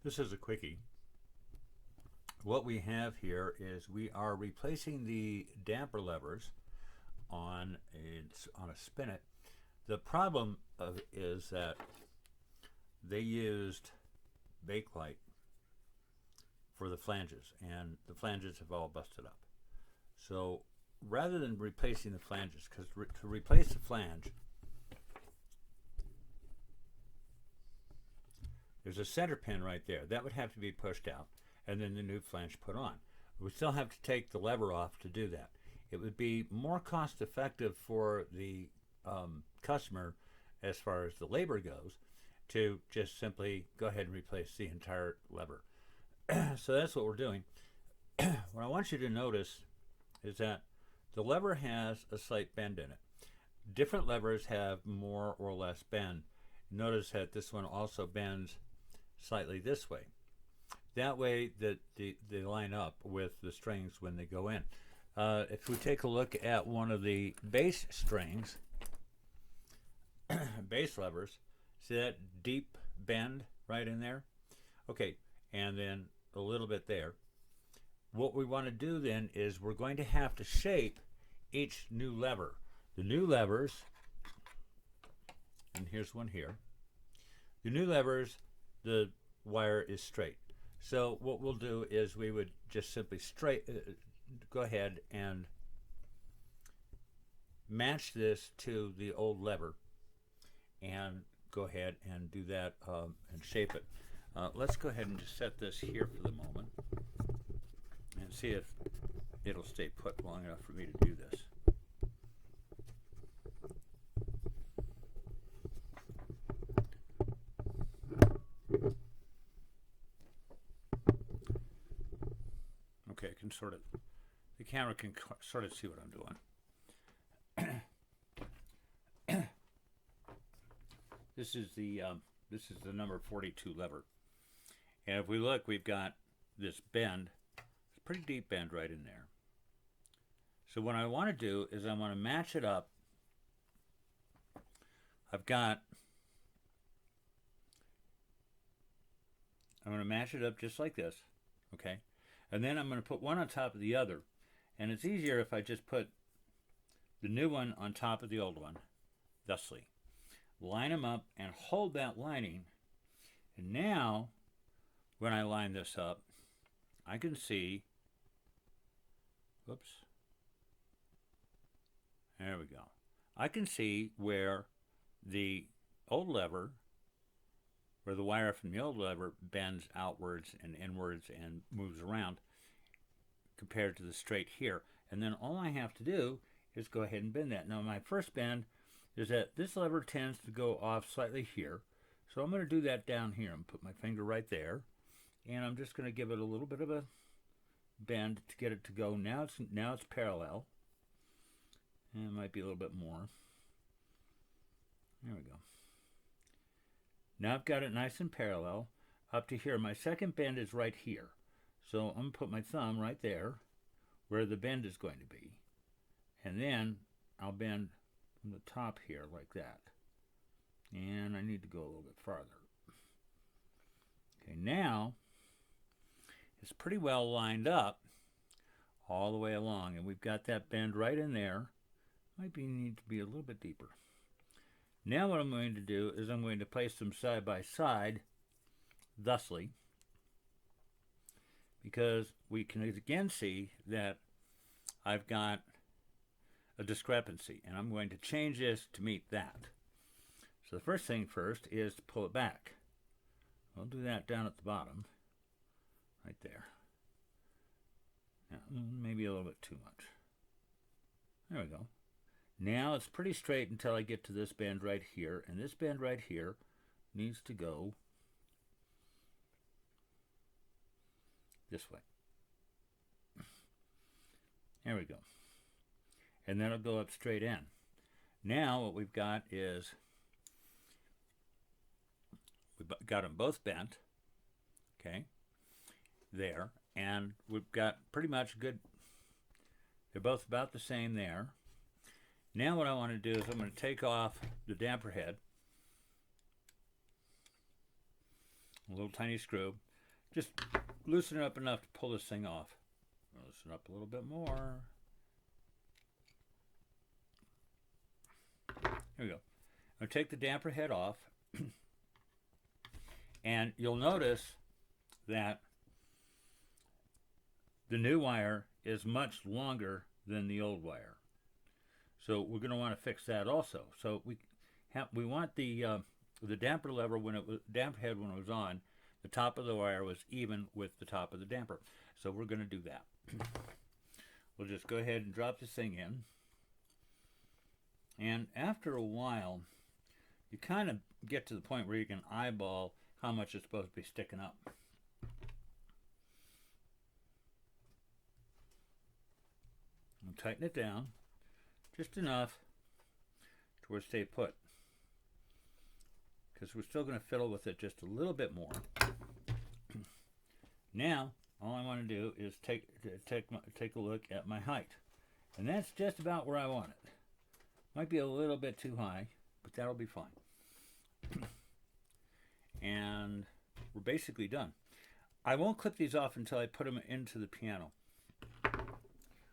This is a quickie. What we have here is we are replacing the damper levers on a spinet. The problem is that they used Bakelite for the flanges, and the flanges have all busted up. So rather than replacing the flanges, because to replace the flange, there's a center pin right there. That would have to be pushed out, and then the new flange put on. We still have to take the lever off to do that. It would be more cost effective for the customer as far as the labor goes to just simply go ahead and replace the entire lever. So that's what we're doing. What I want you to notice is that the lever has a slight bend in it. Different levers have more or less bend. Notice that this one also bends slightly this way. That way that they line up with the strings when they go in. If we take a look at one of the bass strings, bass levers, see that deep bend right in there? Okay, and then a little bit there. What we want to do then is we're going to have to shape each new lever. The new levers, and here's one here. The new levers, the wire is straight. So what we'll do is we would just simply go ahead and match this to the old lever and go ahead and do that and shape it. Let's go ahead and just set this here for the moment and see if it'll stay put long enough for me to do this. Okay, I can the camera can sort of see what I'm doing. This is the number 42 lever. And if we look, we've got this bend. It's a pretty deep bend right in there. So what I want to do is I want to match it up. I'm going to match it up just like this, okay? And then I'm going to put one on top of the other. And it's easier if I just put the new one on top of the old one, thusly. Line them up and hold that lining. And now, when I line this up, I can see, whoops, there we go. I can see where the old lever, where the wire from the old lever bends outwards and inwards and moves around compared to the straight here. And then all I have to do is go ahead and bend that. Now my first bend is that this lever tends to go off slightly here. So I'm going to do that down here and put my finger right there. And I'm just going to give it a little bit of a bend to get it to go. Now it's parallel. And it might be a little bit more. There we go. Now I've got it nice and parallel up to here. My second bend is right here. So I'm going to put my thumb right there where the bend is going to be. And then I'll bend from the top here like that. And I need to go a little bit farther. Okay, now it's pretty well lined up all the way along. And we've got that bend right in there. Might need to be a little bit deeper. Now what I'm going to do is I'm going to place them side by side, thusly, because we can again see that I've got a discrepancy, and I'm going to change this to meet that. So the first thing first is to pull it back. I'll do that down at the bottom, right there. Now, maybe a little bit too much. There we go. Now it's pretty straight until I get to this bend right here, and this bend right here needs to go this way. There we go. And then it'll go up straight in. Now what we've got is we've got them both bent, okay, there, and we've got pretty much good, they're both about the same there. Now what I want to do is I'm going to take off the damper head, a little tiny screw. just loosen it up enough to pull this thing off. Loosen up a little bit more. There we go. I'll take the damper head off, and you'll notice that the new wire is much longer than the old wire. So we're going to want to fix that also. So we want the damper lever damper head when it was on, the top of the wire was even with the top of the damper. So we're going to do that. We'll just go ahead and drop this thing in. And after a while, you kind of get to the point where you can eyeball how much it's supposed to be sticking up. And tighten it down just enough to where it stay put, because we're still going to fiddle with it just a little bit more. Now all I want to do is take a look at my height, and that's just about where I want it. Might be a little bit too high, but that'll be fine. And we're basically done. I won't clip these off until I put them into the piano.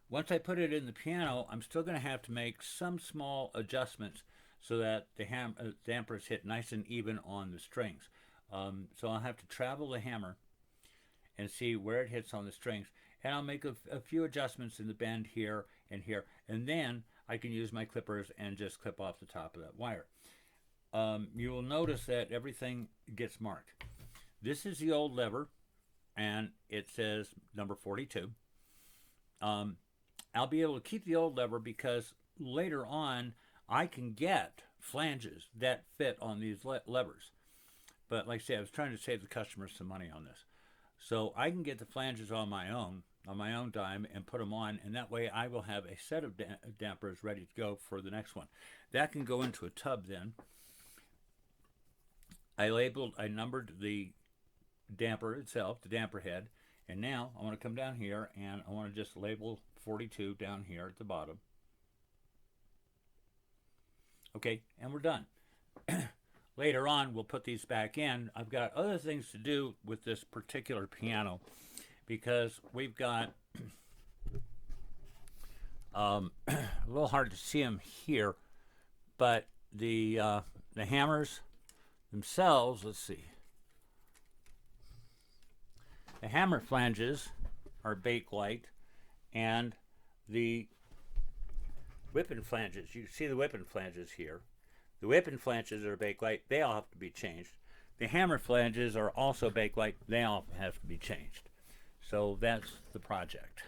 Once I put it in the piano, I'm still going to have to make some small adjustments so that the dampers hit nice and even on the strings. So I'll have to travel the hammer and see where it hits on the strings. And I'll make a few adjustments in the bend here and here. And then I can use my clippers and just clip off the top of that wire. You will notice that everything gets marked. This is the old lever, and it says number 42. I'll be able to keep the old lever because later on I can get flanges that fit on these levers. But like I say, I was trying to save the customers some money on this. So I can get the flanges on my own dime, and put them on, and that way I will have a set of dampers ready to go for the next one. That can go into a tub then. I numbered the damper itself, the damper head, and now I want to come down here and I want to just label 42 down here at the bottom. Okay, and we're done. Later on, we'll put these back in. I've got other things to do with this particular piano because we've got a little hard to see them here, but the hammers themselves, let's see. The hammer flanges are Bakelite, and the whipping flanges, you see the whipping flanges here. The whipping flanges are Bakelite, they all have to be changed. The hammer flanges are also Bakelite, they all have to be changed. So that's the project.